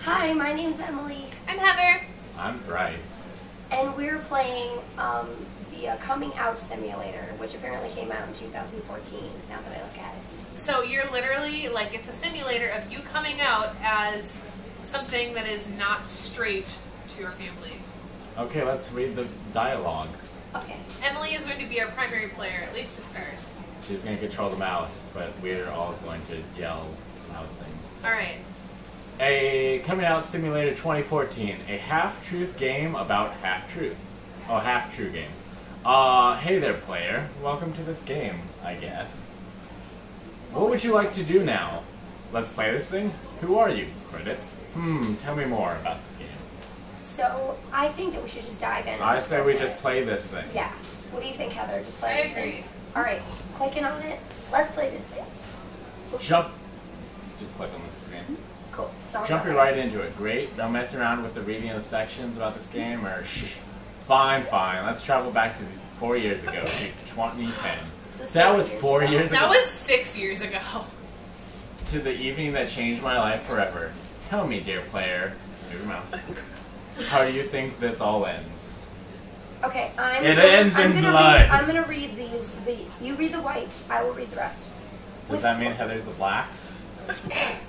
Hi, my name's Emily. I'm Heather. I'm Bryce. And we're playing the Coming Out Simulator, which apparently came out in 2014, now that I look at it. So you're literally, like, it's a simulator of you coming out as something that is not straight to your family. Okay, let's read the dialogue. Okay. Emily is going to be our primary player, at least to start. She's going to control the mouse, but we're all going to yell loud things. Alright. A Coming Out Simulator 2014, a half-truth game about half-truth. Oh, half-true game. Hey there, player. Welcome to this game, I guess. What would you like to do now? Let's play this thing? Who are you? Credits? Tell me more about this game. So, I think that we should just dive in. I say we just play this thing. Yeah. What do you think, Heather? Just play this agree. thing? Alright, clicking on it. Let's play this thing. Oops. Jump. Just click on the screen. Cool. Sorry Jumping about right this. into it. Great. Don't mess around with the reading of the sections about this game, or shh. Fine. Let's travel back to 4 years ago, to 2010. So That was 4 years ago. That was 6 years ago. To the evening that changed my life forever. Tell me, dear player, move your mouse. How do you think this all ends? Okay, It ends in blood. I'm gonna read these. You read the white, I will read the rest. Does that mean Heather's the blacks?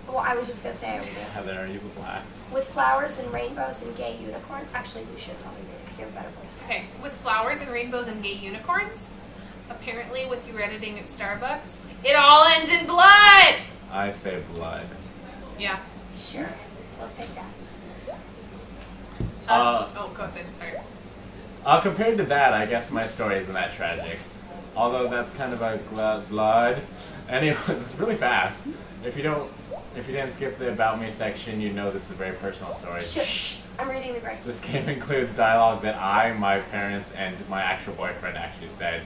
Well, I was just gonna say I read this. Heather, are you the blacks? With flowers and rainbows and gay unicorns. Actually, you should probably read it because you have a better voice. Okay, with flowers and rainbows and gay unicorns, apparently with your editing at Starbucks, it all ends in blood! I say blood. Yeah. Sure, we'll take that. Oh, go ahead, sorry. Compared to that, I guess my story isn't that tragic. Although that's kind of a blood. Anyway, it's really fast. If you didn't skip the About Me section, you know this is a very personal story. Shh, I'm reading the grace. This game includes dialogue that I, my parents, and my actual boyfriend actually said.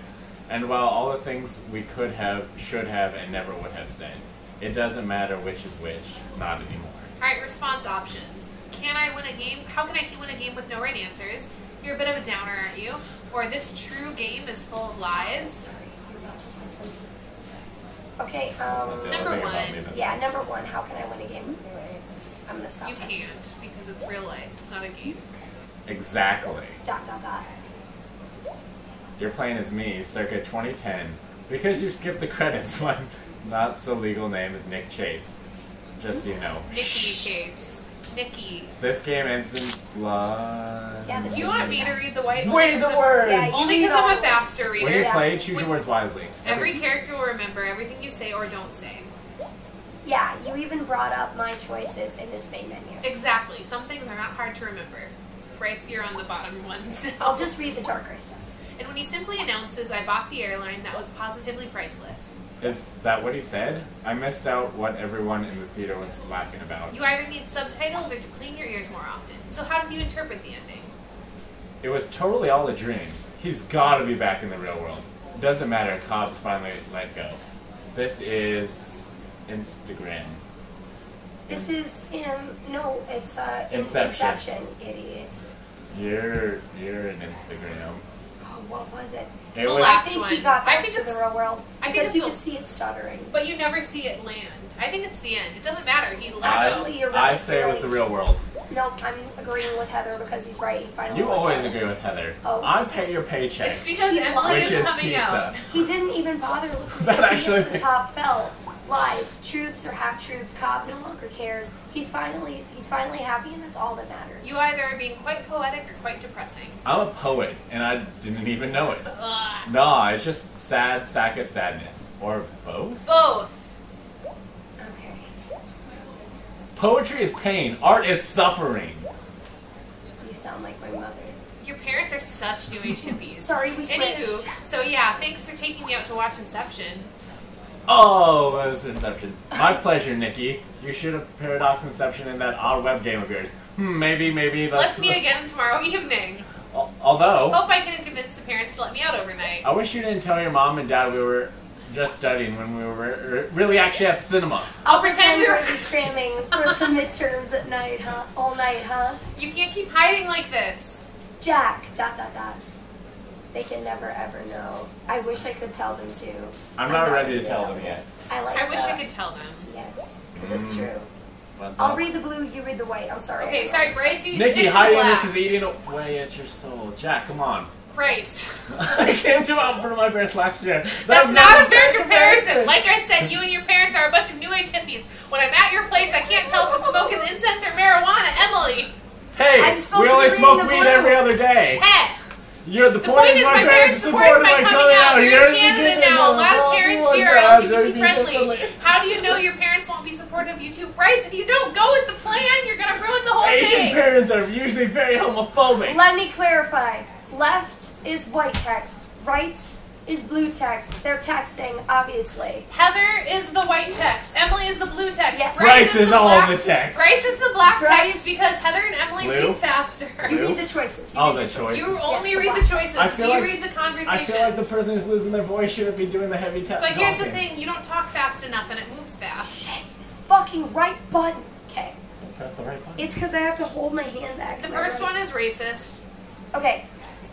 And while all the things we could have, should have, and never would have said, it doesn't matter which is which. Not anymore. Alright, response options. Can I win a game? How can I win a game with no right answers? You're a bit of a downer, aren't you? Or this true game is full of lies? Sorry, your mouse is so sensitive. Okay, Number one. Yeah, number one, how can I win a game with no right answers? I'm gonna stop You touching can't, this. because it's real life. It's not a game. Exactly. ... You're playing as me, circa 2010. Because you skipped the credits, my not so legal name is Nick Chase. Just so you know. Nikki Chase. Nikki. This game ends in blood. Yeah, this Do you is want really me to fast. read the white? Read the words! Yeah, you Only read because I'm all a faster When you reader. Yeah. play, choose your words wisely. Every character will remember everything you say or don't say. Yeah, you even brought up my choices in this main menu. Exactly. Some things are not hard to remember. Bryce, you're on the bottom ones now. I'll just read the dark gray stuff. And when he simply announces, I bought the airline that was positively priceless. Is that what he said? I missed out what everyone in the theater was laughing about. You either need subtitles or to clean your ears more often. So how did you interpret the ending? It was totally all a dream. He's gotta be back in the real world. Doesn't matter, Cobb's finally let go. This is Instagram. This is no, it's Inception. Inception, idiot. You're an Instagram. Oh, what was it? It The was last I think one. he got I back think to the it's- real world I think because it's you the- could see it stuttering. But you never see it land. I think it's the end. It doesn't matter. He left. Actually, you're right. I say it was the real world. No, I'm agreeing with Heather because he's right. He finally. You let always go. agree with Heather. Oh. I pay your paycheck. It's because She's Emily lying. Which is is coming pizza. out. He didn't even bother looking That to see actually- if the top fell. Lies, truths, or half-truths. Cobb no longer cares. He's finally happy, and that's all that matters. You either are being quite poetic or quite depressing. I'm a poet, and I didn't even know it. Ugh. Nah, it's just sad sack of sadness. Or both? Both. Okay. Poetry is pain. Art is suffering. You sound like my mother. Your parents are such new age hippies. Sorry, we switched. Anywho, so yeah, thanks for taking me out to watch Inception. Oh, that was Inception. My pleasure, Nikki. You should have Paradox Inception in that odd web game of yours. Maybe that's... Let's meet again tomorrow evening. Although, Hope I can convince the parents to let me out overnight. I wish you didn't tell your mom and dad we were just studying when we were really actually at the cinema. I'll pretend we we're were. cramming for the midterms at night, huh? All night, huh? You can't keep hiding like this. Jack, ... They can never ever know. I wish I could tell them to. I'm not ready to tell them yet. I like I wish the- I could tell them. Yes, because it's true. But I'll read the blue, you read the white. I'm sorry. Okay, sorry, Bryce, you Nikki, stick to hidiness black. is eating away at your soul. Jack, come on. Bryce. I came to out for my parents last year. That's not a fair comparison. Like I said, you and your parents are a bunch of new age hippies. When I'm at your place, I can't tell if the smoke is incense or marijuana. Emily. Hey, I'm supposed we to only be smoke reading the weed blue. every other day. Hey. The point is my parents supported my coming out. You're in Here's the Canada good now. A news. lot of parents here are God, LGBT friendly. definitely. How do you know your parents won't be supportive of you too? Bryce, if you don't go with the plan, you're going to ruin the whole Asian thing. parents are usually very homophobic. Let me clarify. Left is white text. Right is blue text. They're texting, obviously. Heather is the white text. Emily is the blue text. Yes. Bryce is the all black, the text. Bryce is the black Bryce- text because Heather and Emily Blue? read faster. You Blue? read the choices. You Oh, read the choices. You only Yes, the read the black choices. I feel We like- read the conversation. I feel like the person who's losing their voice shouldn't be doing the heavy talking. But here's the thing, you don't talk fast enough and it moves fast. Shit, this fucking right button. Okay. Press the right button. It's because I have to hold my hand back. The first one is racist. Okay,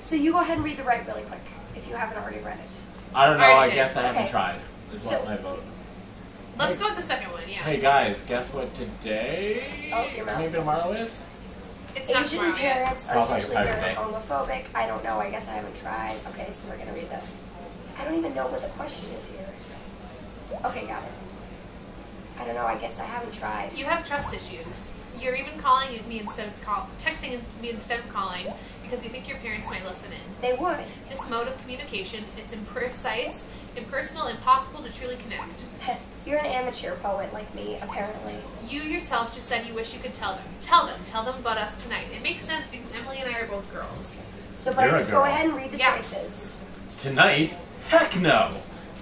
so you go ahead and read the right really quick if you haven't already read it. I don't know. Alright, I guess I haven't okay. tried. Is So- what my vote. Let's go with the second one, yeah. Hey guys, guess what today? Oh, your mouse Maybe is tomorrow is? It's not Asian tomorrow yet. parents Talk are like a usually pirate very day. homophobic. I don't know. I guess I haven't tried. Okay, so we're gonna read the. I don't even know what the question is here. Okay, got it. I don't know. I guess I haven't tried. You have trust issues. You're even calling me instead of texting me instead of calling because you think your parents might listen in. They would. This mode of communication, it's imprecise, impersonal, impossible to truly connect. You're an amateur poet like me, apparently. You yourself just said you wish you could tell them. Tell them about us tonight. It makes sense because Emily and I are both girls. So, You're a Bryce, go girl. ahead and read the Yeah. choices. Tonight? Heck no!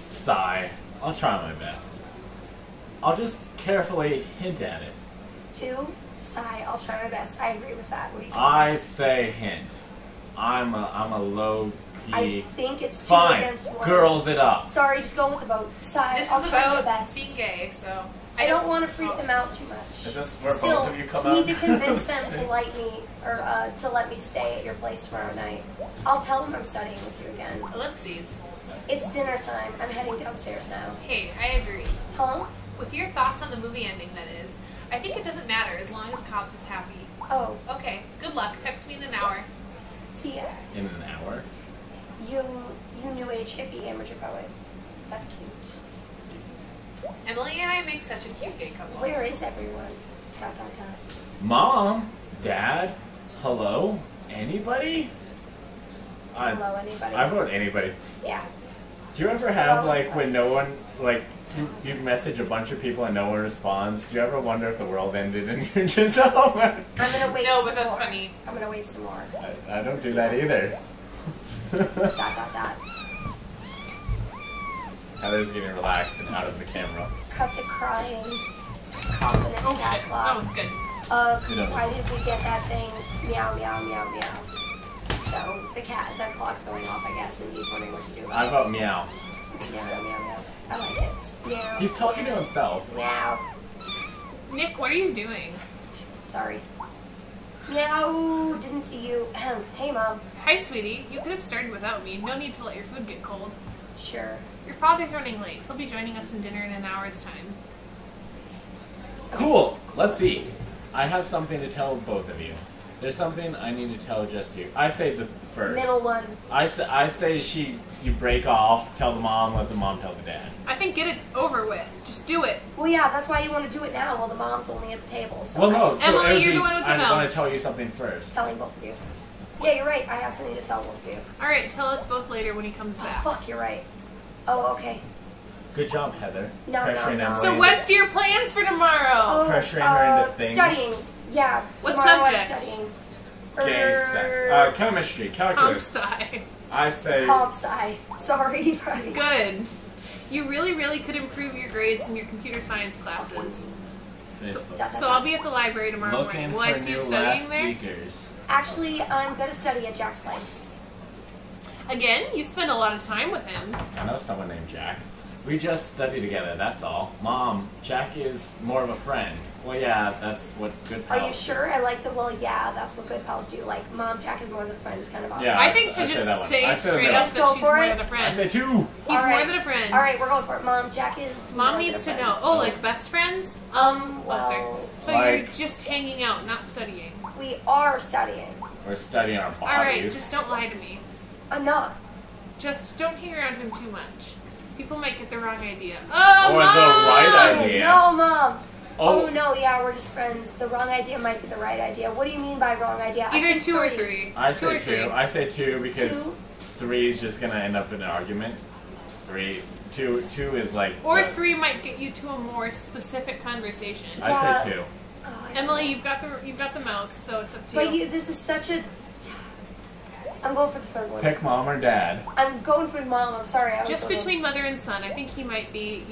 Sigh. I'll try my best. I'll just carefully hint at it. 2, sigh. I'll try my best. I agree with that. What do you think? I Bryce? say hint. I'm a low I key. think it's 2 Fine. against 1. Girls it up. Sorry, just go with the vote. Sigh. This I'll is try my about best. being gay, so I don't want to freak them out too much. Is this where Still, both of you come need out? to convince them to like me or to let me stay at your place tomorrow night. I'll tell them I'm studying with you again. Ellipses. It's dinner time. I'm heading downstairs now. Hey, I agree. Huh? With your thoughts on the movie ending, that is, I think it doesn't matter as long as Cobbs is happy. Oh, Okay, good luck. Text me in an hour. see ya. In an hour? You new age hippie amateur poet. That's cute. Emily and I make such a cute gay couple. Where is everyone? Dot dot dot. Mom? Dad? Hello? Anybody? Hello, anybody? I vote anybody. Yeah. Do you ever have, Hello, like, when anybody. no one, like, you message a bunch of people and no one responds? Do you ever wonder if the world ended and you're just, oh man. I'm gonna wait No, some but that's more. funny. I'm gonna wait some more. I don't do that either. Dot dot dot. Heather's getting relaxed and out of the camera. Cut the crying. Confidence Oh cat shit. clock. Oh, it's good. You know. Why did we get that thing? Meow, meow, meow, meow. So the clock's going off, I guess, and he's wondering what to do. I vote meow. Meow, meow, meow, meow. I like it. Meow. He's talking to himself. Meow. Nick, what are you doing? Sorry. Meow. Didn't see you. Hey, Mom. Hi, sweetie. You could have started without me. No need to let your food get cold. Sure. Your father's running late. He'll be joining us in dinner in an hour's time. Cool. Let's eat. I have something to tell both of you. There's something I need to tell just you. I say the first. Middle one. I say you break off, tell the mom, let the mom tell the dad. I think get it over with. Just do it. Well, yeah, that's why you want to do it now while the mom's only at the table. So Well, no. So Emily, it would you're be, the one with the I want mouse. to tell you something first. Telling both of you. Yeah, you're right. I have something to tell both of you. All right, tell us both later when he comes Oh, back. fuck, you're right. Oh, okay. Good job, Heather. No, Pressuring no. Emily. So what's your plans for tomorrow? Oh, pressuring her into things. Studying. Yeah. What tomorrow subject? I'm studying. Gay sex. Chemistry. Comp Calculus. sci. I say. Comp sci. Sorry, right. Good. You really could improve your grades in your computer science classes. So I'll be at the library tomorrow Looking morning. Will I for see you new studying Last there? Geekers. Actually, I'm going to study at Jack's place. Again, you spend a lot of time with him. I know someone named Jack. We just study together, that's all. Mom, Jack is more of a friend. Well, yeah, that's what good pals Are you sure? I like the, well, yeah, that's what good pals do. Like, Mom, Jack is more than friends kind of obvious. Yeah, I think to I say that just one. say I say straight that up one. Let's go that she's for more it. than a I friend. say 2. He's All more right. than a friend. All right, we're going for it. Mom, Jack is Mom more needs to than a know. friend. Oh, like best friends? well, So you're Like- just hanging out, not studying. we are studying. We're studying our bodies. Alright, just don't lie to me. I'm not. Just don't hang around him too much. People might get the wrong idea. Oh, Or Mom! the right idea. No, Mom. Oh. Oh, no, yeah, we're just friends. The wrong idea might be the right idea. What do you mean by wrong idea? I Either think 2 or 3. I 2 or say 3. 2. I say 2 because 2? 3 is just gonna end up in an argument. 2 is like. Or the- 3 might get you to a more specific conversation. I say 2. Oh, I Emily, know. you've got the mouse, so it's up to But you. this is such a... I'm going for the third one. Pick mom or dad. I'm going for Mom. I'm sorry. I was Just going- between mother and son, I think he might be,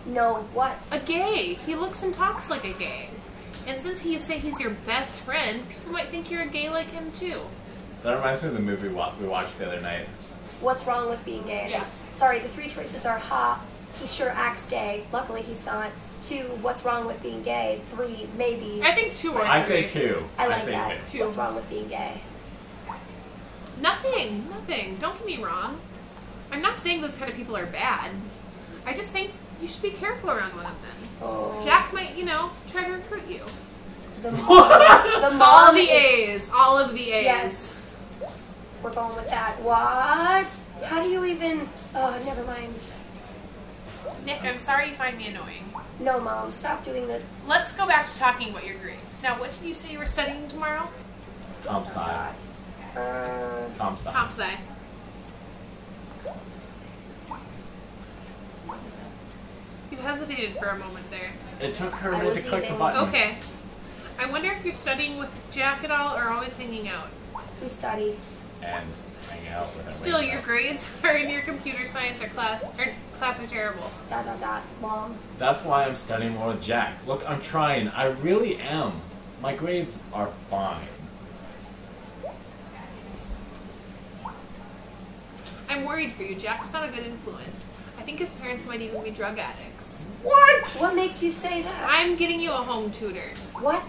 No, what? a gay. He looks and talks like a gay. And since you say he's your best friend, people might think you're a gay like him too. That reminds me of the movie we watched the other night. What's wrong with being gay? Yeah. Sorry, the 3 choices are ha, he sure acts gay. Luckily, he's not. 2, what's wrong with being gay? 3, maybe. I think 2 or 3. I say 2. I like say that. 2. 2. What's wrong with being gay? Nothing. Don't get me wrong. I'm not saying those kind of people are bad. I just think you should be careful around one of them. Oh. Jack might, try to recruit you. The mom. The mom All the is- A's. All of the A's. Yes. We're going with that. What? How do you even... Oh, never mind. Nick, I'm sorry you find me annoying. No, Mom, stop doing the... Let's go back to talking about your grades. Now, what did you say you were studying tomorrow? Comp sci. Comp sci. Comp sci. You hesitated for a moment there. It took her a I minute to was click the eating. button. Okay. I wonder if you're studying with Jack at all or always hanging out. We study. And hang out with her. Still, your grades are in your computer science class are terrible. ... Mom. That's why I'm studying more with Jack. Look, I'm trying. I really am. My grades are fine. I'm worried for you. Jack's not a good influence. I think his parents might even be drug addicts. What? What makes you say that? I'm getting you a home tutor. What?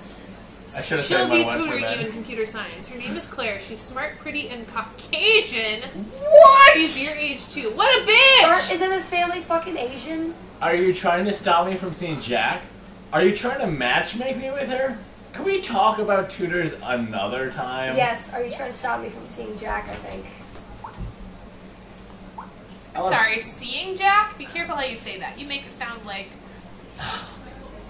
I should have She'll said my be wife for tutoring you in men. computer science. Her name is Claire. She's smart, pretty, and Caucasian. What? She's your age too. What a bitch! Isn't this family fucking Asian? Are you trying to stop me from seeing Jack? Are you trying to matchmake me with her? Can we talk about tutors another time? Yes. Are you trying to stop me from seeing Jack, I think? I'm sorry, seeing Jack? Be careful how you say that. You make it sound like...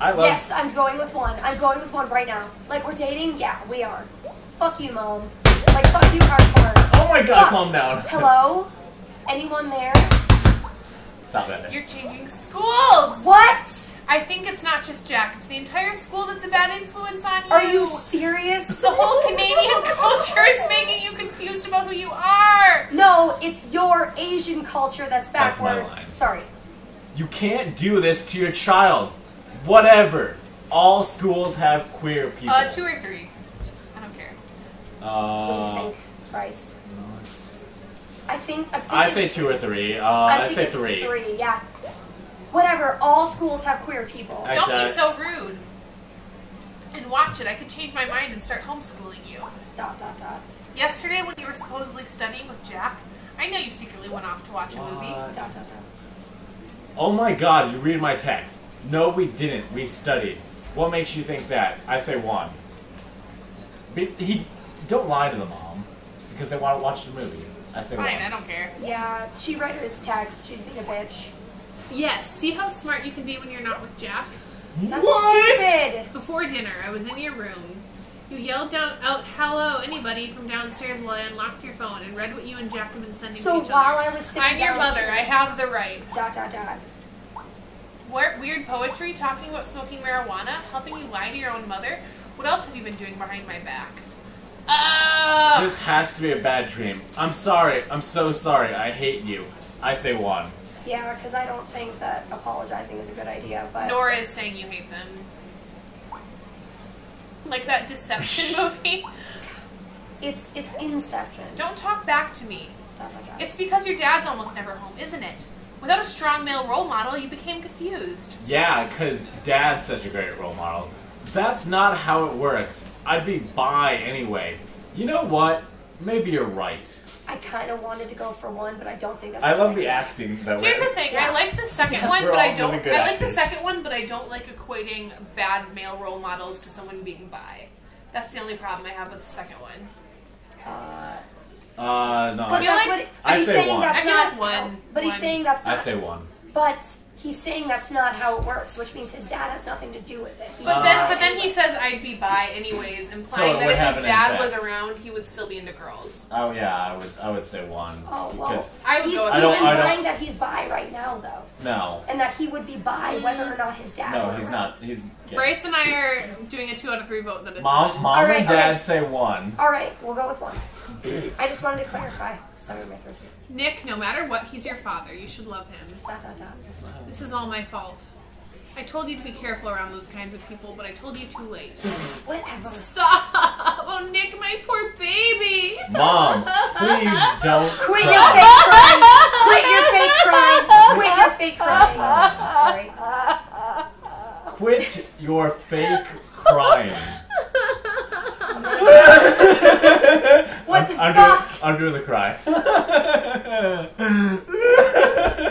I love. Yes, I'm going with one. I'm going with one right now. Like, we're dating? Yeah, we are. Fuck you, Mom. Like, fuck you, hardcore. Oh my god, Fuck. calm down. Hello? Anyone there? Stop that. You're changing schools! What? I think it's not just Jack. It's the entire school that's a bad influence on you. Are you serious? The whole Canadian culture is making you confused about who you are. No, it's your Asian culture that's That's my backward. line. Sorry. You can't do this to your child. Whatever. All schools have queer people. 2 or 3. I don't care. What do you think, Bryce? I think I say 2 or 3. I say it's 3. 3, yeah. Whatever. All schools have queer people. Actually, Don't be so rude. And watch it. I could change my mind and start homeschooling you. ... Yesterday, when you were supposedly studying with Jack, I know you secretly went off to watch a movie. What? Oh my god, you read my text. No, we didn't. We studied. What makes you think that? I say 1. Don't lie to the mom. Because they want to watch the movie. I say 1. Fine, I don't care. Yeah, she read his text. She's being a bitch. Yes, see how smart you can be when you're not with Jack? That's What? stupid. Before dinner, I was in your room. You yelled out, hello, anybody, from downstairs while I unlocked your phone and read what you and Jack have been sending So to each while other. I was sitting I'm your down- mother. I have the right. ... Weird poetry, talking about smoking marijuana, helping you lie to your own mother. What else have you been doing behind my back? This has to be a bad dream. I'm sorry. I'm so sorry. I hate you. I say 1. Yeah, because I don't think that apologizing is a good idea, but... Nora is saying you hate them. Like that Deception movie. It's Inception. Don't talk back to me. ... It's because your dad's almost never home, isn't it? Without a strong male role model, you became confused. Yeah, because Dad's such a great role model. That's not how it works. I'd be bi anyway. You know what? Maybe you're right. I kind of wanted to go for 1, but I don't think that's. I love the acting that way. Here's the thing. I like the second one, We're but all I don't. really good I like actors. the second one, but I don't like equating bad male role models to someone being bi. That's the only problem I have with the second one. No. But that's what I he's say saying 1. that's I feel not. like 1. But he's saying that's I not. say 1. But he's saying that's not how it works, which means his dad has nothing to do with it. But then he says I'd be bi anyways, implying So it that would if have his an dad impact. was around, he would still be into girls. Oh yeah, I would say 1. Oh well, Because I would he's go with implying that he's bi right now, though, no, and that he would be bi whether or not his dad. no, were he's around. not. He's gay. Bryce and I are doing a 2 out of 3 vote that it's Mom, one. mom All right, and Dad okay. say 1. All right, we'll go with 1. I just wanted to clarify. Sorry, my throat. Nick, no matter what, he's your father. You should love him. Dot, dot, dot. This is all my fault. I told you to be careful around those kinds of people, but I told you too late. Whatever. Stop! Oh, Nick, my poor baby! Mom, please don't Quit cry. your fake crying. Quit your fake crying. Quit your fake crying. Sorry. Quit your fake crying. What the fuck? I'm doing the cry.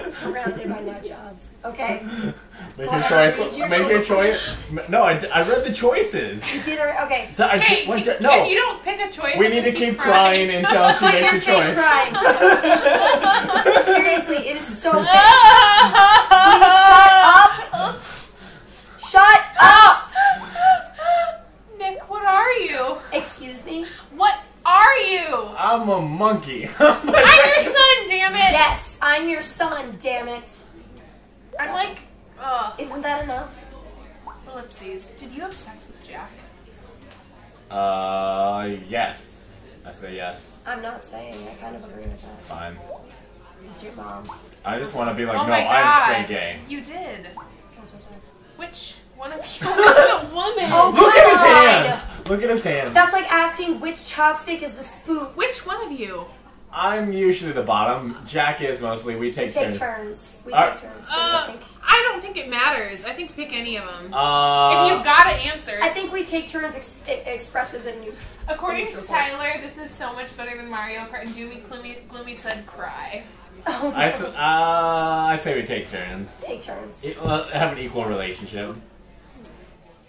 Surrounded by nut jobs. Okay. Make Go your ahead, choice. read your Make your choices. choice. No, I read the choices. You did already. Okay. Hey, No. if you don't pick a choice, We I'm need to gonna keep crying until she Quit makes your a fake choice. crying. Seriously, it is so fake. Will you shut up? Shut up! Nick, what are you? Excuse me? What are you? I'm a monkey. I'm your son, damn it! Yes, I'm your son, damn it. I'm like, Isn't that enough? ellipses. Did you have sex with Jack? Yes. I say yes. I'm not saying. I kind of agree with that. Fine. It's your mom. I just want to be like, Oh no, my I'm God. straight gay. You did. Which one of you was a woman? Oh, Look at his God. hands. Look at his hands. That's like asking which chopstick is the spoon. Which one of you? I'm usually the bottom. Jack is mostly. We take Take turns. turns. We take turns. What do you think? I don't think it matters. I think pick any of them. Uh, If you've got to answer. I think we take turns expresses and neutral. According to neutral Tyler, this is so much better than Mario Kart, and Doomy Gloomy said cry. Oh, I say we take turns. take turns. Have an equal relationship.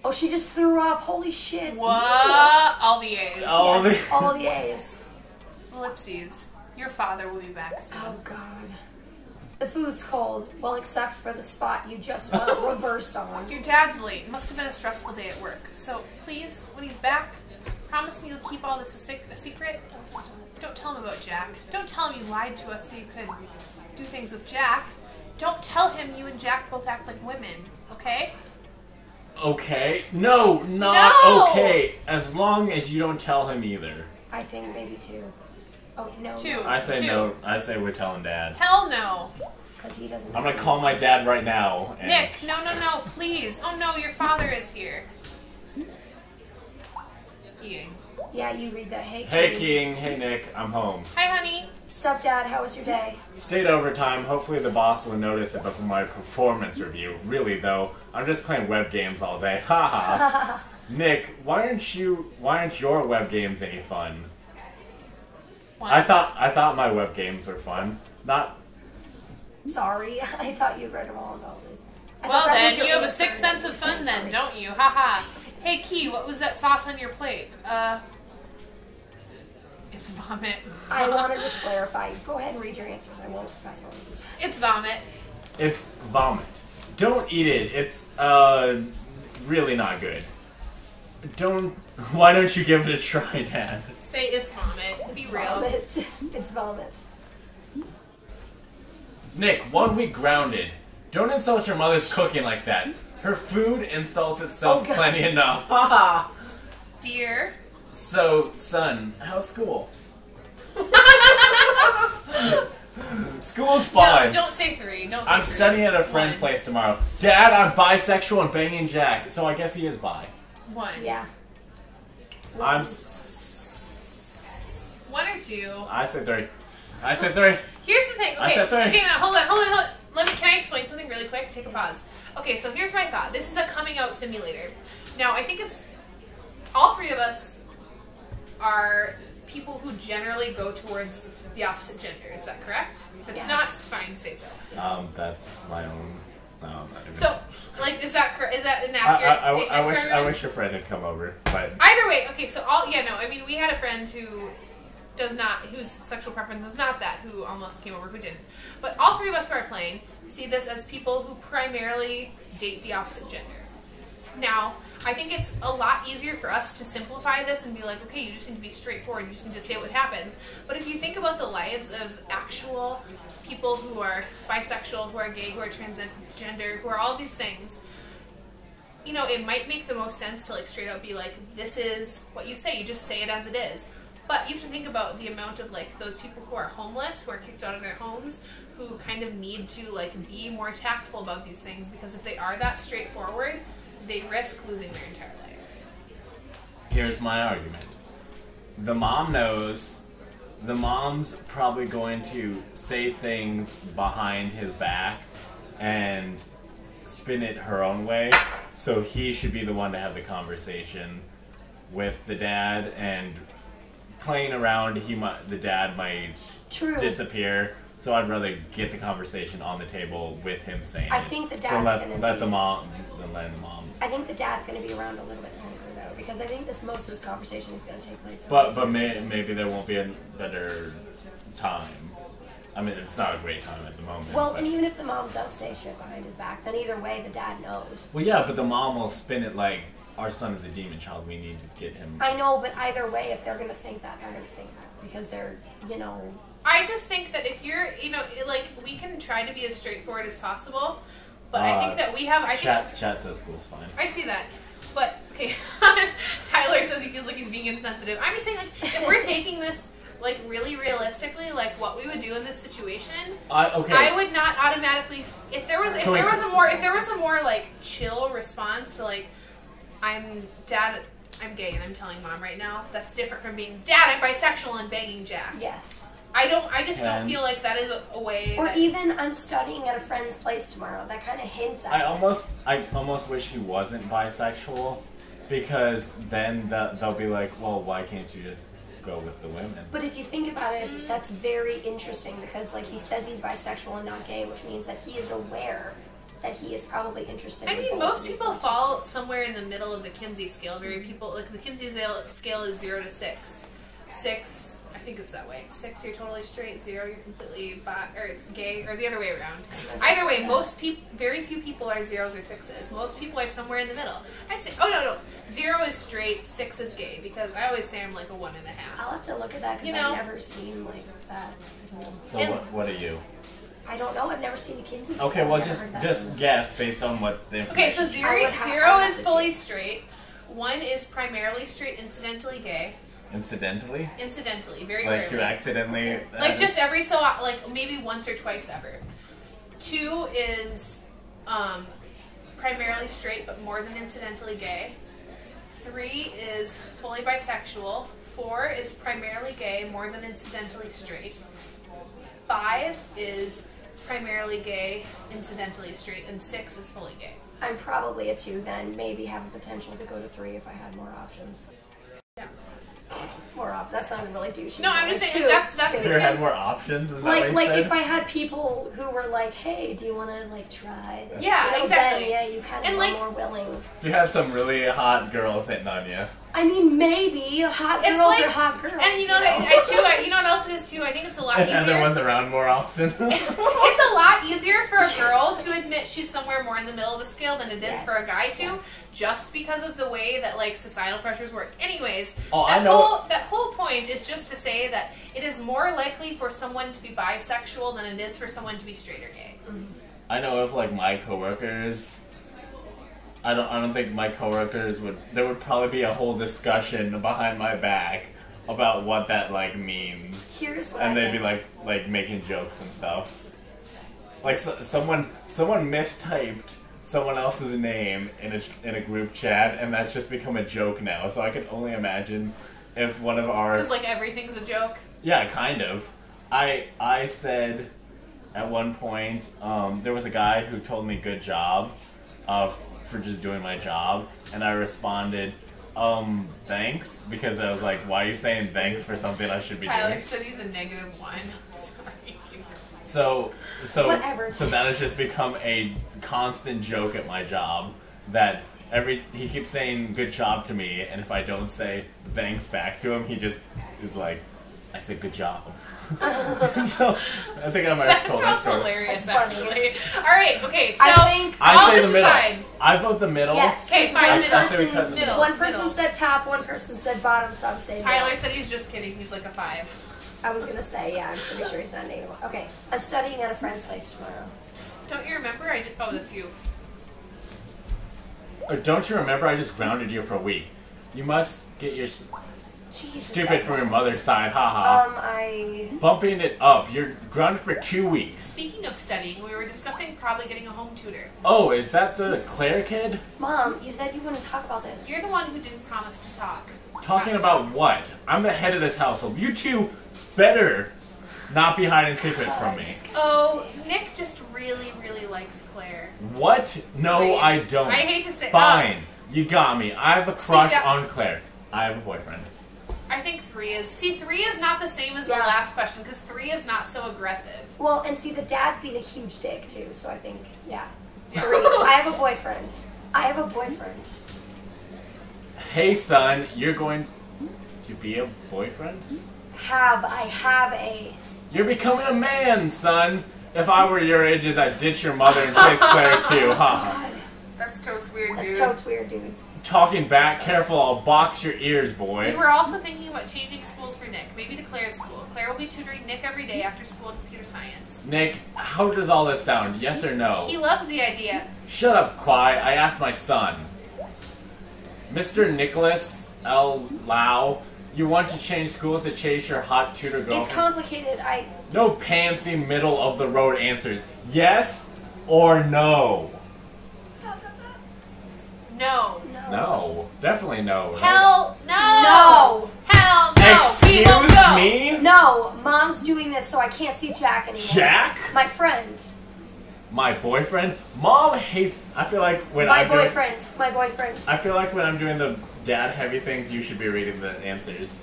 Oh, she just threw up. Holy shit. What? All the A's. Oh, Yes, all the A's. Ellipses. Your father will be back soon. Oh, God. The food's cold. Well, except for the spot you just reversed on. Your dad's late. Must have been a stressful day at work. So, please, when he's back, promise me you'll keep all this a secret. Don't tell him about Jack. Don't tell him you lied to us so you could do things with Jack. Don't tell him you and Jack both act like women, okay? Okay. No, not No! okay. As long as you don't tell him either. I think maybe 2. Oh, no. 2. I say 2. no. I say we're telling Dad. Hell no. Because he doesn't. I'm gonna call my dad right now. And Nick, no, please. Oh no, your father is here. Eating. Yeah, you read that. Hey, Hey, King. King. Hey, Nick. I'm home. Hi, honey. Sup, Dad? How was your day? Stayed overtime. Hopefully the boss will notice it before my performance review. Really though, I'm just playing web games all day. Haha. Nick, why aren't your web games any fun? What? I thought my web games were fun. Not. Sorry, I thought you'd read them all about this. Well then, you have a sixth sense of fun then, don't you? Haha. Hey Key, what was that sauce on your plate? It's vomit. I want to just clarify. Go ahead and read your answers. I won't fast forward this. It's vomit. It's vomit. Don't eat it. It's really not good. Why don't you give it a try, Dad? Say it's vomit. Be real. Vomit. It's vomit. Nick, 1 week grounded. Don't insult your mother's cooking like that. Her food insults itself Oh, God. plenty enough. Haha. Dear. So, son, how's school? School's fine. No, don't say 3. Don't say I'm 3. studying at a friend's 1. place tomorrow. Dad, I'm bisexual and banging Jack. So I guess he is bi. 1. Yeah. I'm 1 or 2. I said 3. I said 3. Here's the thing. Okay. I said 3. Okay, now hold on. Can I explain something really quick? Take a pause. Okay, so here's my thought. This is a coming out simulator. Now, I think it's all three of us are people who generally go towards the opposite gender. Is that correct? If it's not, it's fine to say so. That's my own. So, like, is that an accurate statement? I wish your friend had come over, but either way, okay. So I mean, we had a friend whose sexual preference is not that, who almost came over, who didn't. But all three of us who are playing see this as people who primarily date the opposite gender. Now, I think it's a lot easier for us to simplify this and be like, okay, you just need to be straightforward, you just need to say what happens. But if you think about the lives of actual people who are bisexual, who are gay, who are transgender, who are all these things, you know, it might make the most sense to like straight out be like, this is what you say, you just say it as it is. But you have to think about the amount of like those people who are homeless, who are kicked out of their homes, who kind of need to like be more tactful about these things, because if they are that straightforward, they risk losing their entire life. here's my argument. The mom knows. The mom's probably going to say things behind his back and spin it her own way, so he should be the one to have the conversation with the dad, and playing around, the dad might disappear. So I'd rather get the conversation on the table with him saying I think the dad's going to let the mom. I think the dad's going to be around a little bit longer though, because I think most of this conversation is going to take place. But maybe there won't be a better time. I mean, it's not a great time at the moment. Well, and even if the mom does say shit behind his back, then either way the dad knows. Well, yeah, but the mom will spin it like, our son is a demon child, we need to get him. I know, but either way, if they're going to think that, they're going to think that. Because they're, you know... I just think that if you're, you know, like, we can try to be as straightforward as possible, but I think that we have... Chat says school's fine. I see that. But, okay, Tyler says he feels like he's being insensitive. I'm just saying, like, if we're taking this, like, really realistically, like, what we would do in this situation, I would not automatically... If there was a more, like, chill response to, like, I'm gay and I'm telling mom right now, that's different from being, Dad, I'm bisexual and banging Jack. Yes. I just don't feel like that is a way. Or even I'm studying at a friend's place tomorrow. That kind of hints at I almost wish he wasn't bisexual, because then they'll be like, well, why can't you just go with the women? But if you think about it, that's very interesting, because like he says he's bisexual and not gay, which means that he is aware that he is probably interested in both. Most people fall somewhere in the middle of the Kinsey scale. Like the Kinsey scale is 0 to 6. 6, I think it's that way. 6, you're totally straight. 0, you're completely gay, or the other way around. Either way, very few people are 0s or 6s. Most people are somewhere in the middle. I'd say, 0 is straight, 6 is gay, because I always say I'm like a 1.5. I'll have to look at that, because I've never seen like that. So what are you? I don't know. I've never seen the Kinsey scale. Okay, well, just guess based on what the information. Okay, so 0 is fully straight. 1 is primarily straight, incidentally gay. Incidentally? Incidentally, very like rarely. You accidentally... Like just every so, like maybe once or twice ever. 2 is primarily straight, but more than incidentally gay. 3 is fully bisexual. 4 is primarily gay, more than incidentally straight. 5 is primarily gay, incidentally straight, and 6 is fully gay. I'm probably a 2 then, maybe have a potential to go to 3 if I had more options. Yeah. More options. That sounded really douchey. No, I'm just saying that's if you had more options, is that like if I had people who were like, hey, do you want to like try this? Yeah, exactly. Then, you kind of are more willing. If you have some really hot girls hitting on you. I mean, maybe hot girls are hot girls. And you know what? You know what else it is too? I think it's a lot easier. And there was around more often. It's a lot easier for a girl to admit she's somewhere more in the middle of the scale than it is for a guy to, just because of the way that like societal pressures work. Anyways, that whole point is just to say that it is more likely for someone to be bisexual than it is for someone to be straight or gay. I know of like my coworkers. I don't think my coworkers would. There would probably be a whole discussion behind my back about what that like means. Here's what and they'd be like making jokes and stuff. Like someone mistyped someone else's name in a group chat, and that's just become a joke now. So I can only imagine if one of our... Because like everything's a joke. Yeah, kind of. I said at one point, there was a guy who told me good job for just doing my job, and I responded, thanks, because I was like, why are you saying thanks for something I should be Tyler doing? said he's a -1. Sorry. So Whatever. So that has just become a constant joke at my job that he keeps saying good job to me, and if I don't say thanks back to him, he just is like, I said good job. So I think I might have told that That sounds story. hilarious, That's funny. actually. All right, okay, so I all say this the middle. aside. I vote the middle. Yes. Okay, because fine, one middle. I say we cut person, the middle. one person middle. said top, one person said bottom, so I'm saying Tyler middle. said he's just kidding. He's like a 5. I was gonna say, yeah, I'm pretty sure he's not -1. Okay, I'm studying at a friend's place tomorrow. Don't you remember? Oh, that's you. Don't you remember I just grounded you for a week? You must get your Jesus, stupid that's from your awesome. mother's side, haha. I... Bumping it up. You're grounded for 2 weeks. Speaking of studying, we were discussing probably getting a home tutor. Oh, is that the Claire kid? Mom, you said you wouldn't talk about this. You're the one who didn't promise to talk. Talking Gosh. about what? I'm the head of this household. You two better not be hiding secrets from me. Oh, Nick just really, really likes Claire. What? No, Wait, I don't. I hate to say. Fine. You got me. I have a crush that- on Claire. I have a boyfriend. I think 3 is. See, 3 is not the same as the Yeah. last question because 3 is not so aggressive. Well, and see, the dad's being a huge dick, too, so I think, yeah. 3. I have a boyfriend. I have a boyfriend. Hey, son, you're going to be a boyfriend? I have a... You're becoming a man, son. If I were your ages, I'd ditch your mother and chase Claire too, huh? God, That's totes weird, dude. that's totes weird, dude. Talking back, careful, I'll box your ears, boy. We were also thinking about changing schools for Nick. Maybe to Claire's school. Claire will be tutoring Nick every day after school in computer science. Nick, how does all this sound? Yes or no? He loves the idea. Shut up, Kwai. I asked my son. Mr. Nicholas L. Lau, you want to change schools to chase your hot tutor girlfriend? It's complicated. No pantsy middle of the road answers. Yes or no? No. No. Definitely no. right? Hell no. No. Hell no. We won't Excuse go. me? No, Mom's doing this so I can't see Jack anymore. Jack? My friend. My boyfriend? Mom hates... I feel like when My I'm doing... boyfriend. My boyfriend. I feel like when I'm doing the dad heavy things, you should be reading the answers.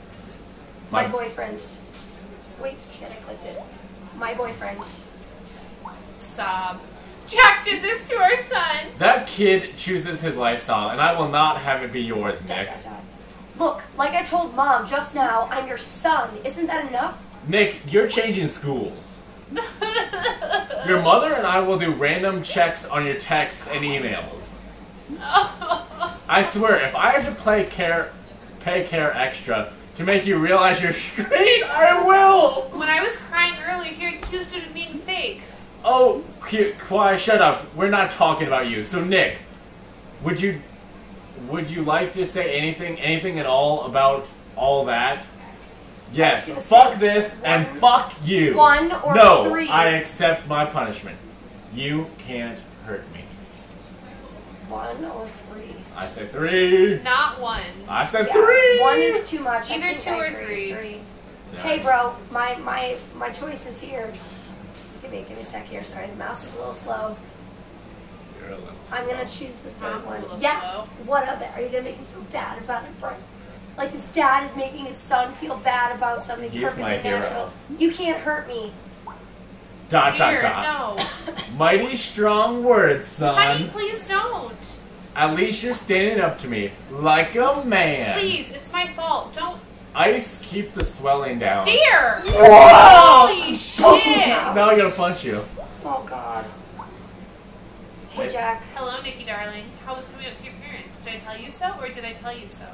My boyfriend. Wait, shit, I clicked it. My boyfriend. Sob. Jack did this to our son. That kid chooses his lifestyle, and I will not have it be yours, Nick. Look, like I told Mom just now, I'm your son. Isn't that enough? Nick, you're changing schools. Your mother and I will do random checks on your texts and emails. I swear, if I have to pay care extra to make you realize you're straight, I will! When I was crying earlier, he accused it of being fake. Oh, Kwai, shut up. We're not talking about you. So, Nick, would you like to say anything at all about all that? Yes, fuck this and fuck you. 1 or no, 3. I accept my punishment. You can't hurt me. 1 or 3. I said 3. Not 1. I said Yeah, 3. 1 is too much. Either I think 2 I or agree. 3. Yeah. Hey, bro, my choice is here. Give me a sec here. Sorry, the mouse is a little slow. You're a little I'm gonna slow. choose the Mom's third a one. little Yeah. slow. What of it? Are you gonna make me feel bad about it, bro? Like this dad is making his son feel bad about something He's perfectly my hero. natural. You can't hurt me. Dear, Dot. no. Mighty strong words, son. Honey, please don't. At least you're standing up to me like a man. Please, it's my fault. Don't. Ice, keep the swelling down. Dear! Whoa! Holy shit! Now I'm gonna punch you. Oh God. Hey Jack. Hello, Nikki darling. How was coming up to your parents? Did I tell you so, or did I tell you so?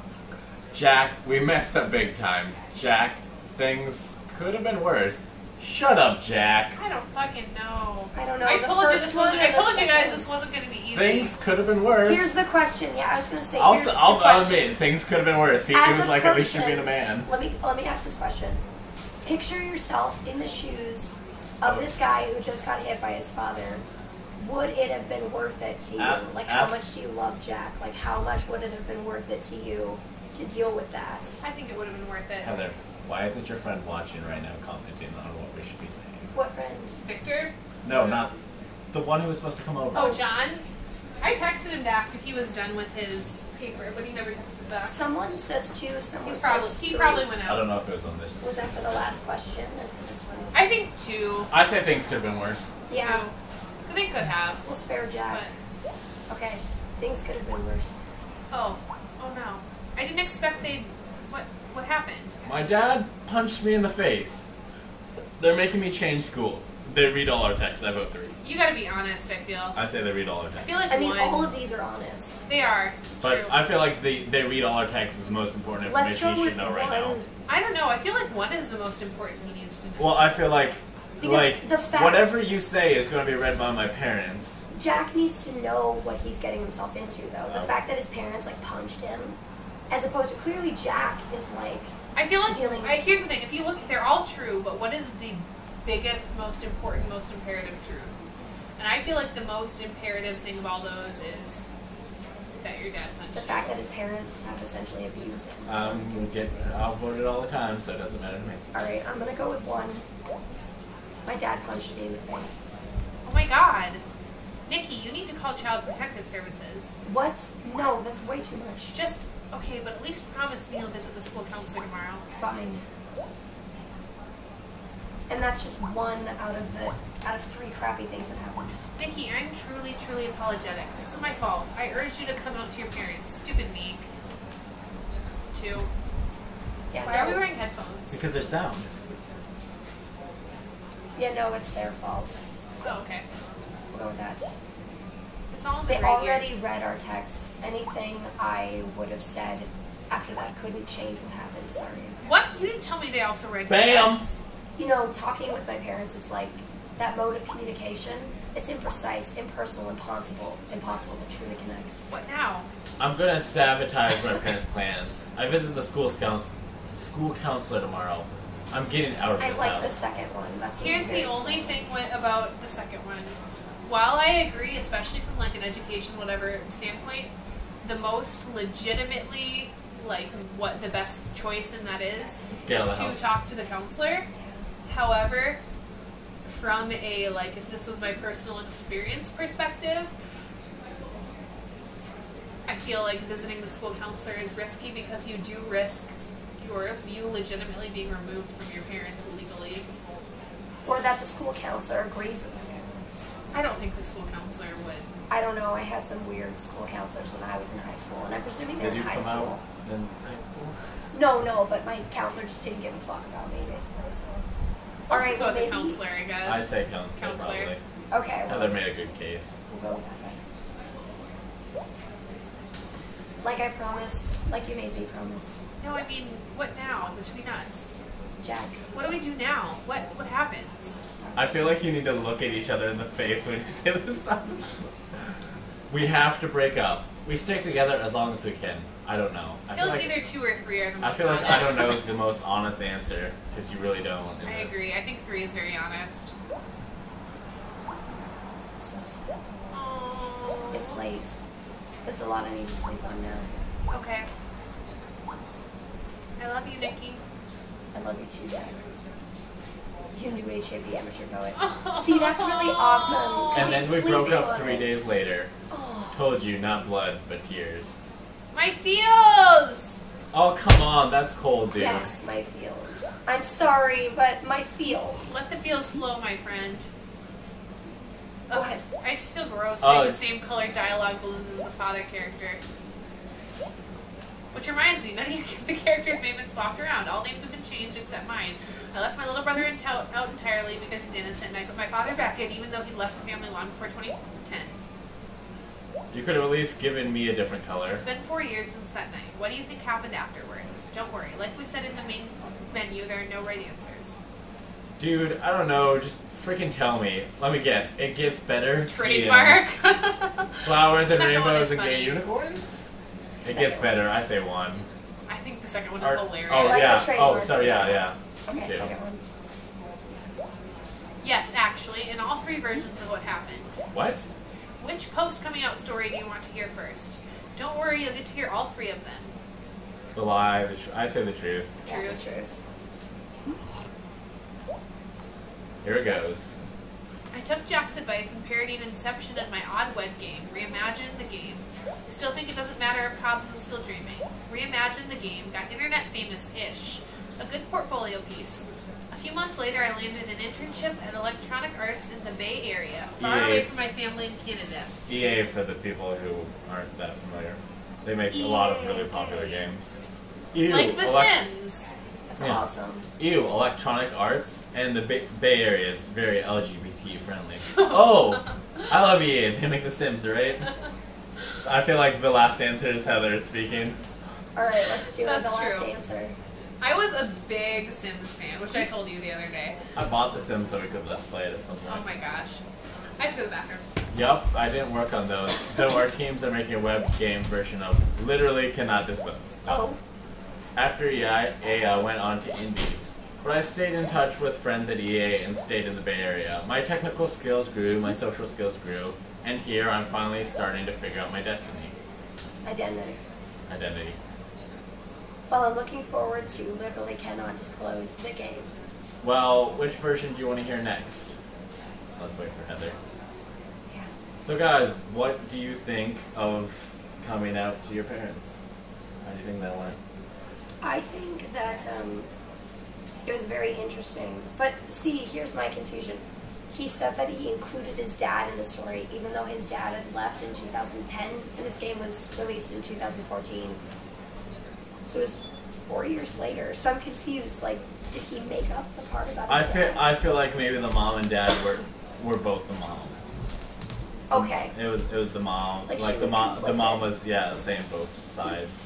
Jack, we messed up big time. Jack, things could have been worse. Shut up, Jack. I don't fucking know. I don't know. I the told you first this one wasn't. or I the told you guys second? this wasn't gonna be easy. Things could have been worse. Here's the question. Yeah, I was gonna say. I'll Here's the I'll question. admit, things could have been worse. He As was a like, at least you're person- being a man. Let me ask this question. Picture yourself in the shoes of this guy who just got hit by his father. Would it have been worth it to you? Like, how much do you love Jack? Like, how much would it have been worth it to you to deal with that. I think it would have been worth it. Heather, why isn't your friend watching right now commenting on what we should be saying? What friends? Victor? No, not the one who was supposed to come over. Oh, John? I texted him to ask if he was done with his paper, but he never texted back. Someone says 2, someone says 3. He probably went I out. don't know if it was on this. Was that for the last question or for this one? I think 2. I say things could have been worse. Yeah. 2. They could have. We'll spare Jack. But, Okay. Things could have been worse. oh no. I didn't expect they'd... What happened? My dad punched me in the face. They're making me change schools. They read all our texts. I vote 3. You gotta be honest, I feel. I say they read all our I texts. feel like I mean, 1... all of these are honest. They are. But True. I feel like they read all our texts is the most important Let's information go you with should know right now. 1. I don't know. I feel like 1 is the most important he needs to know. Well, I feel like Because the fact- whatever you say is going to be read by my parents. Jack needs to know what he's getting himself into, though. The Oh. fact that his parents, like, punched him, as opposed to clearly Jack is, like, I feel like... dealing- here's the thing. If you look... They're all true, but what is the biggest, most important, most imperative truth? And I feel like the most imperative thing of all those is that your dad punched the you. fact that his parents have essentially abused him. I'll vote it all the time, so it doesn't matter to me. Alright, I'm gonna go with 1. My dad punched me in the face. Oh my god. Nikki, you need to call Child Protective Services. What? No, that's way too much. Just... Okay, but at least promise me you'll visit the school counselor tomorrow. Fine. And that's just 1 out of 3 crappy things that happened. Nikki, I'm truly, truly apologetic. This is my fault. I urged you to come out to your parents. Stupid me. 2. Yeah, Why are we no. wearing headphones? Because there's sound. Yeah, no, it's their fault. Oh, okay. We'll go with that. It's all in the They gray already here. read our texts. Anything I would have said after that couldn't change what happened. Sorry. What? You didn't tell me they also read Bam! texts. You know, talking with my parents, it's like that mode of communication. It's imprecise, impersonal, impossible to truly connect. What now? I'm gonna sabotage my parents' plans. I visit the school counselor tomorrow. I'm getting out of I this like house. the second one. That's Here's the only thing about the second one. While I agree, especially from like an education, whatever standpoint, the most legitimately, like, what the best choice in that is Get out of the to house. talk to the counselor. However, from a, like, if this was my personal experience perspective, I feel like visiting the school counselor is risky because you do risk you legitimately being removed from your parents legally. Or that the school counselor agrees with my parents. I don't think the school counselor would. I don't know. I had some weird school counselors when I was in high school, and I'm presuming they're Did in you high come school. out in high school? No, but my counselor just didn't give a fuck about me, basically. So, I'll all just right, go with the maybe. counselor, I guess. I'd say counselor, probably. Okay, well, Heather made a good case. we'll go with that then. Like I promised, like you made me promise, No, I mean, what now between us? Jack. What do we do now? What happens? I feel like you need to look at each other in the face when you say this stuff. We have to break up. We stick together as long as we can. I don't know. I feel like either 2 or 3 are the most I feel like honest. I don't know is the most honest answer because you really don't. in I this. agree. I think 3 is very honest. It's so sad. Oh. It's late. There's a lot I need to sleep on now. Okay. I love you, Nikki. I love you too, Jack. You new HAB amateur poet. See, that's really awesome. 'cause And then he's we broke sleeping up on 3 it. days later. Oh, Told you, not blood, but tears. My feels! Oh, come on, that's cold, dude. yes, my feels. I'm sorry, but my feels. Let the feels flow, my friend. Go ahead. I just feel gross Oh. doing the same colored dialogue balloons as the father character. Which reminds me, many of the characters may have been swapped around. All names have been changed except mine. I left my little brother out entirely because he's innocent, and I put my father back in even though he'd left the family long before 2010. You could have at least given me a different color. It's been 4 years since that night. What do you think happened afterwards? Don't worry. Like we said in the main menu, there are no right answers. Dude, I don't know, just freaking tell me. Let me guess, it gets better. Trademark. Flowers and Second one rainbows is and gay funny. unicorns? It Second gets one. better, I say 1. I think the second one Or- is hilarious. Oh, like the yeah. Oh, trademark sorry, first yeah. Okay, Too. second one. Yes, actually, in all 3 versions of what happened. What? Which post-coming out story do you want to hear first? Don't worry, you'll get to hear all 3 of them. The lie, I say the truth. Yeah, the truth. Here it goes. I took Jack's advice and parodied Inception in my Odd Wed game. Reimagined the game. Still think it doesn't matter if Cobbs was still dreaming. Reimagined the game. Got internet famous-ish. A good portfolio piece. A few months later, I landed an internship at Electronic Arts in the Bay Area, far EA. away from my family in Canada. EA, for the people who aren't that familiar. They make a lot of really popular games. Ew, Like The Sims. That's Yeah. awesome. Ew, Electronic Arts, and the Bay Area is very LGBT friendly. Oh, I love EA. They make The Sims, right? I feel like the last answer is how they're speaking. Alright, let's do That's the last true. answer. I was a big Sims fan, which I told you the other day. I bought The Sims so we could let's play it at some point. Oh my gosh. I have to go to the bathroom. Yup, I didn't work on those. Though our teams are making a web game version of literally cannot disclose. Oh. After EA, I went on to indie. But I stayed in touch with friends at EA and stayed in the Bay Area. My technical skills grew, my social skills grew, and here I'm finally starting to figure out my destiny. Identity. Identity. Well, I'm looking forward to literally cannot disclose the game. Well, which version do you want to hear next? Let's wait for Heather. Yeah. So guys, what do you think of coming out to your parents? How do you think that went? I think that it was very interesting. But see, here's my confusion. He said that he included his dad in the story, even though his dad had left in 2010, and this game was released in 2014. So it was 4 years later. So I'm confused. Like, did he make up the part about his dad? I feel like maybe the mom and dad were both the mom. Okay. It was the mom. Like, she Like the was mom conflicted. was saying both sides.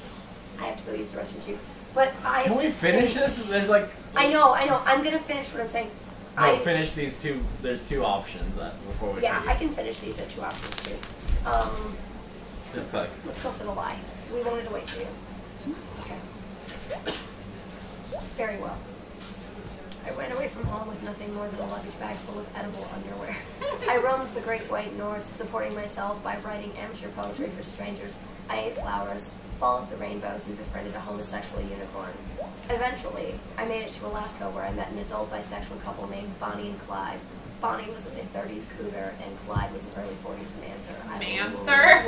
I have to go use the restroom too. But I Can we finish think- this? There's like I know. I'm gonna finish what I'm saying. no, finish these two. There's two options before we. Yeah, take I it. can finish these at two options too. Just click. Let's go for the lie. We wanted to wait for you. Okay. Very well. I went away from home with nothing more than a luggage bag full of edible underwear. I roamed the great white north, supporting myself by writing amateur poetry for strangers. I ate flowers, followed the rainbows, and befriended a homosexual unicorn. Eventually, I made it to Alaska, where I met an adult bisexual couple named Bonnie and Clyde. Bonnie was a mid-30s cougar, and Clyde was an early 40s manther. Manther?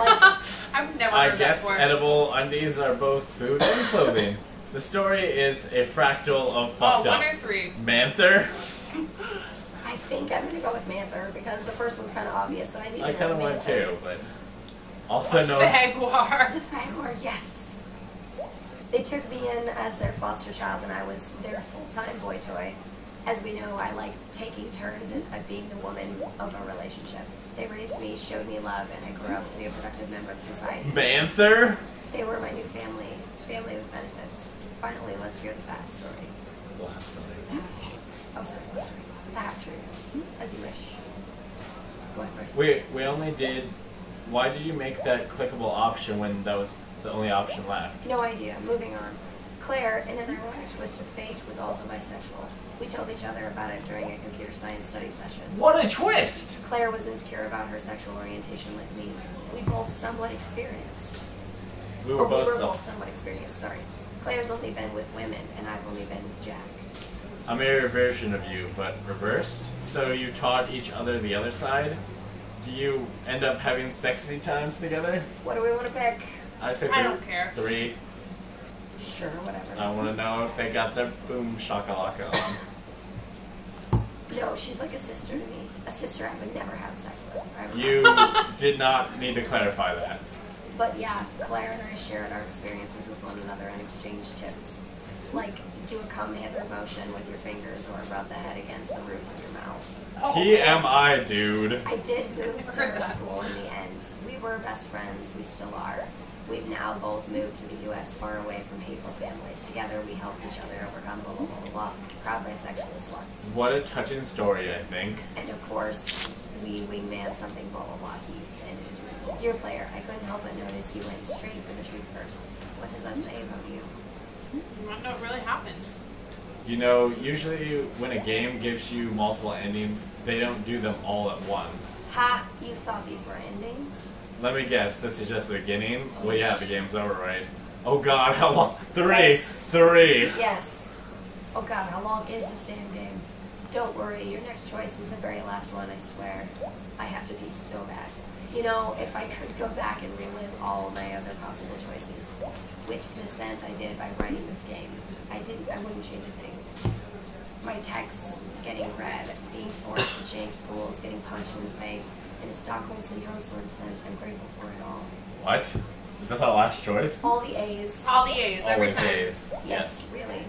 I've never I heard that guess before. edible undies are both food and clothing. The story is a fractal of fucked Oh, up. 1 or 3. Manther? I think I'm gonna go with Manther because the first one's kind of obvious, but I need to I know kind of what went Manther. too, but also no. Fagwar. It's a Fagor, yes. They took me in as their foster child, and I was their full-time boy toy. As we know, I like taking turns at being the woman of a relationship. They raised me, showed me love, and I grew up to be a productive member of society. Manther? They were my new family with benefits. Finally, let's hear the fast story. Last story. Oh, sorry, last story. The half-truth. As you wish. Go ahead, Bryce. We only did. Why did you make that clickable option when that was the only option left? No idea. Moving on. Claire, in an ironic twist of fate, was also bisexual. We told each other about it during a computer science study session. What a twist! Claire was insecure about her sexual orientation like me. We both somewhat experienced. We were both somewhat experienced, sorry. Claire's only been with women, and I've only been with Jack. a mirror version of you, but reversed. So you taught each other the other side. Do you end up having sexy times together? What do we want to pick? I say I don't care. 3. Sure, whatever. I want to know if they got their boom shakalaka on. No, she's like a sister to me. A sister I would never have sex with. You did not need to clarify that. But yeah, Claire and I shared our experiences with one another and exchanged tips. Like, do a come hither motion with your fingers or rub the head against the roof of your mouth. Oh, TMI, dude. I did move to heard her that. school in the end. We were best friends. We still are. We've now both moved to the U.S. far away from hateful families. Together, we helped each other overcome blah, blah, blah, blah, blah. Proud bisexual sluts. What a touching story, I think. And of course, we wingman something, blah, blah, blah. He ended it. Dear player, I couldn't help but notice you went straight for the truth first. What does that say about you? You want to know what really happened? You know, usually when a game gives you multiple endings, they don't do them all at once. Ha! You thought these were endings? Let me guess, this is just the beginning? Well, yeah, the game's over, right? Oh God, how long? Three. Yes. 3. Yes. Oh God, how long is this damn game? Don't worry, your next choice is the very last one, I swear. I have to pee so bad. You know, if I could go back and relive all my other possible choices, which in a sense I did by writing this game, I wouldn't change a thing. My texts getting read, being forced to change schools, getting punched in the face, in a Stockholm Syndrome sort of sense, I'm grateful for it all. What? Is this our last choice? All the A's. All the A's every Always time. A's. Yes, really.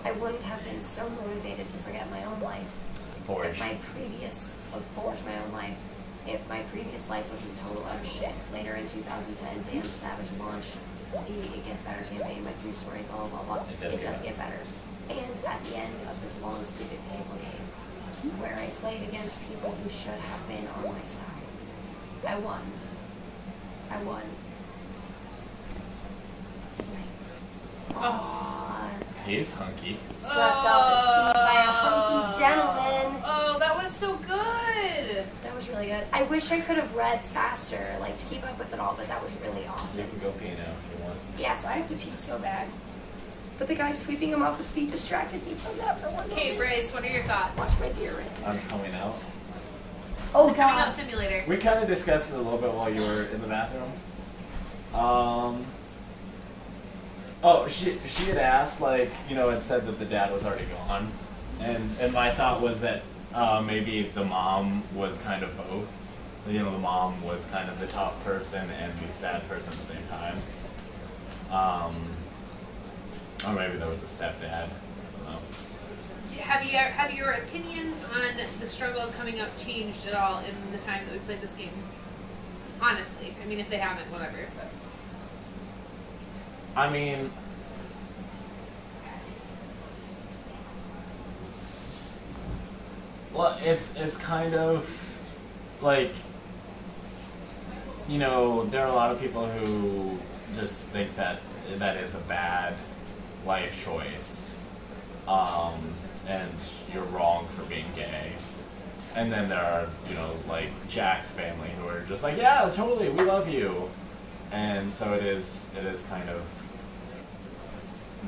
I wouldn't have been so motivated to forget my own life. Forge. If my previous life was in total utter shit. Later in 2010, Dan Savage launched the It Gets Better campaign, my 3-story, blah, blah, blah. It does get better. And at the end of this long, stupid, painful game, where I played against people who should have been on my side, I won. Nice. Aww. He's hunky. Swept off his feet by a hunky gentleman. Oh, that was so good. That was really good. I wish I could have read faster, like to keep up with it all, but that was really You awesome. can go pee now if you want. Yes, I have to pee so bad. But the guy sweeping him off his feet distracted me from that for one Okay, moment. Brace, what are your thoughts? Watch my beer in. I'm coming out. Oh, The coming God. out simulator. We kind of discussed it a little bit while you were in the bathroom. Oh, she had asked, like, you know, it said that the dad was already gone, and my thought was that maybe the mom was kind of both. You know, the mom was kind of the tough person and the sad person at the same time. Or maybe there was a stepdad. I don't know. Have your opinions on the struggle of coming out changed at all in the time that we played this game? Honestly, I mean, if they haven't, whatever. But. I mean, well, it's kind of like, you know, there are a lot of people who just think that that is a bad life choice, and you're wrong for being gay. And then there are, you know, like Jack's family who are just like, yeah, totally, we love you. And so it is kind of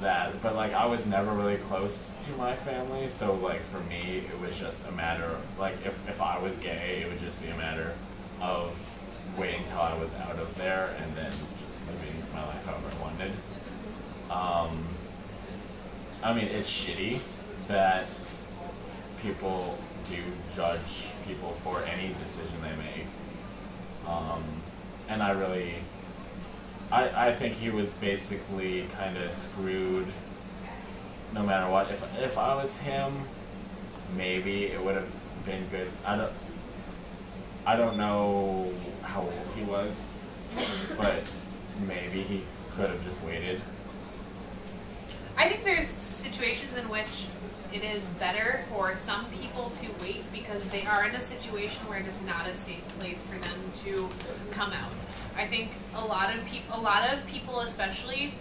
that. But like, I was never really close to my family, so like for me, it was just a matter of, like, if I was gay, it would just be a matter of waiting till I was out of there and then just living my life however I wanted. I mean, it's shitty that people do judge people for any decision they make. And I think he was basically kind of screwed no matter what. If I was him, maybe it would have been good. I don't know how old he was, but maybe he could have just waited. I think there's situations in which it is better for some people to wait because they are in a situation where it is not a safe place for them to come out. I think a lot of people, especially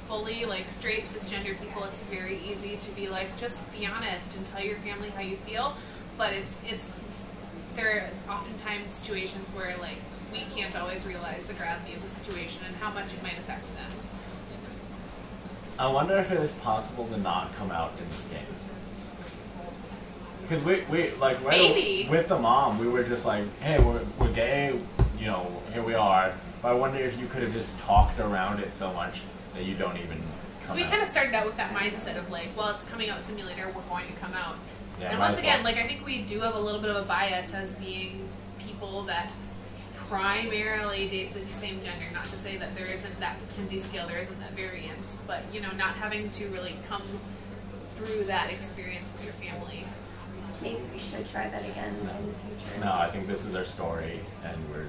fully like straight cisgender people, it's very easy to be like, just be honest and tell your family how you feel. But there are oftentimes situations where like we can't always realize the gravity of the situation and how much it might affect them. I wonder if it is possible to not come out in this game. Because we like Maybe. with the mom, we were just like, hey, we're gay, you know, here we are. But I wonder if you could have just talked around it so much that you don't even come So we out. kind of started out with that mindset of like, well, it's coming out simulator, we're going to come out. Yeah, And might once as well. again, like I think we do have a little bit of a bias as being people that primarily date the same gender. Not to say that there isn't that Kinsey scale, there isn't that variance, but you know, not having to really come through that experience with your family. Maybe we should try that again in the future. No, I think this is our story, and we're,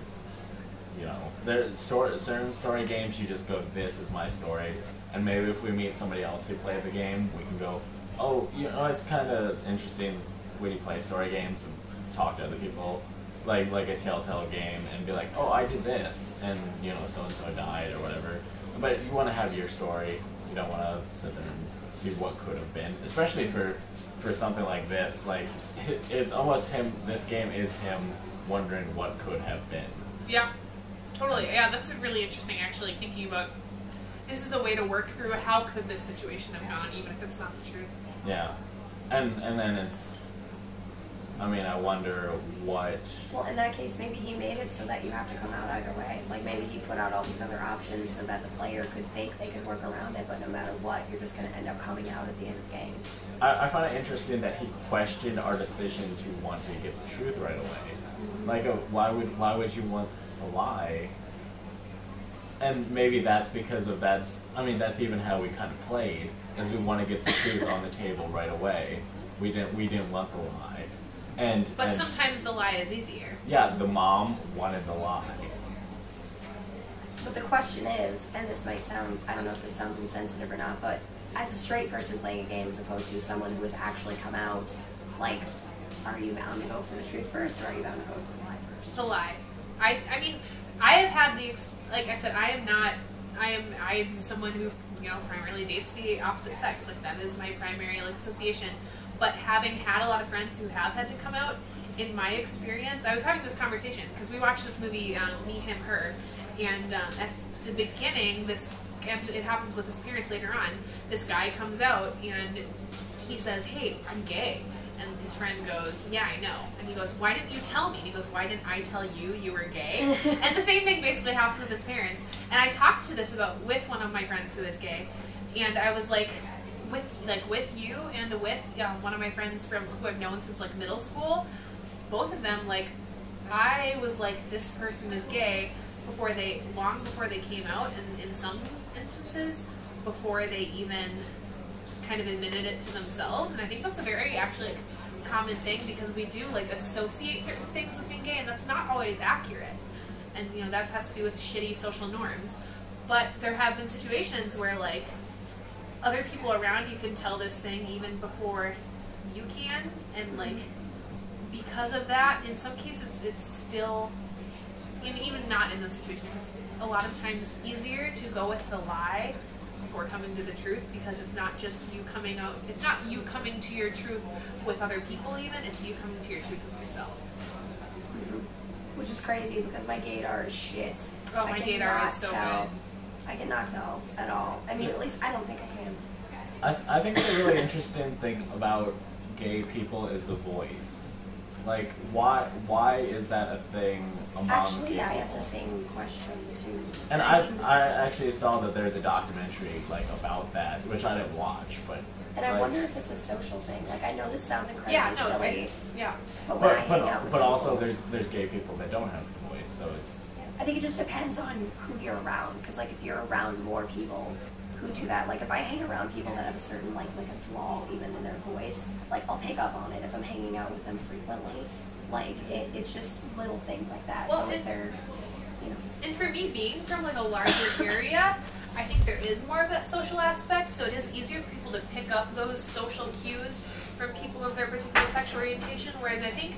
you know, there's certain story games you just go, this is my story, and maybe if we meet somebody else who played the game, we can go, oh, you know, it's kind of interesting when you play story games and talk to other people, like a Telltale game, and be like, oh, I did this, and you know, so and so died or whatever. But you want to have your story. You don't want to sit there and see what could have been, especially for something like this. Like, it's almost him. This game is him wondering what could have been. Yeah, totally. Yeah, that's really interesting. Actually, thinking about this is a way to work through how could this situation have gone, even if it's not the truth. Yeah. And then it's, I mean, I wonder what... Well, in that case, maybe he made it so that you have to come out either way. Like, maybe he put out all these other options so that the player could think they could work around it, but no matter what, you're just going to end up coming out at the end of the game. I find it interesting that he questioned our decision to want to get the truth right away. Like, why would you want the lie? And maybe that's because of that's even how we kind of played, is we want to get the truth on the table right away. We didn't want the lie. But sometimes the lie is easier. Yeah, the mom wanted the lie. But the question is, and this might sound, I don't know if this sounds insensitive or not, but as a straight person playing a game as opposed to someone who has actually come out, like, are you bound to go for the truth first, or are you bound to go for the lie first? The lie. I mean, I have had like I said, I am someone who, you know, primarily dates the opposite sex. Like, that is my primary, like, association. But having had a lot of friends who have had to come out, in my experience, I was having this conversation because we watched this movie, Me, Him, Her, and at the beginning, and it happens with his parents later on, this guy comes out and he says, "Hey, I'm gay." And his friend goes, "Yeah, I know." And he goes, "Why didn't you tell me?" And he goes, "Why didn't I tell you you were gay?" And the same thing basically happens with his parents. And I talked to this with one of my friends who is gay, and I was like, with you and with one of my friends who I've known since, like, middle school, both of them, like, I was like, this person is gay long before they came out, and in some instances before they even kind of admitted it to themselves. And I think that's a very actually, like, common thing, because we do, like, associate certain things with being gay, and that's not always accurate. And, you know, that has to do with shitty social norms. But there have been situations where, like, other people around you can tell this thing even before you can, and, like, because of that, in some cases it's still, even not in those situations, it's a lot of times easier to go with the lie before coming to the truth, because it's not just you coming out, it's not you coming to your truth with other people even, it's you coming to your truth with yourself. Which is crazy, because my gaydar is shit. Oh, my gaydar is so good. I cannot tell at all. I mean, at least I don't think I can. I think the really interesting thing about gay people is the voice. Like, why is that a thing among Actually, gay yeah, people? it's the same question too. And I actually saw that there's a documentary, like, about that, which I didn't watch, but... And I wonder if it's a social thing. Like, I know this sounds incredibly silly. Right? Yeah. But when I hang out with but people, also there's gay people that don't have the voice, so it's... I think it just depends on who you're around. Because, like, if you're around more people who do that, like, if I hang around people that have a certain, like a drawl even in their voice, like, I'll pick up on it if I'm hanging out with them frequently. Like, it's just little things like that. Well, so if they're, you know. And for me, being from, like, a larger area, I think there is more of that social aspect, so it is easier for people to pick up those social cues from people of their particular sexual orientation, whereas I think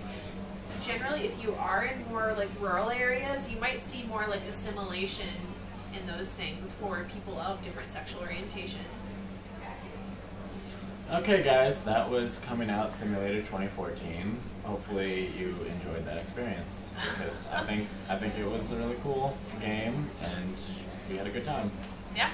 generally if you are in more, like, rural areas, you might see more, like, assimilation in those things for people of different sexual orientations. Okay, guys, that was Coming Out Simulator 2014. Hopefully you enjoyed that experience, because I think it was a really cool game, and we had a good time. Yeah.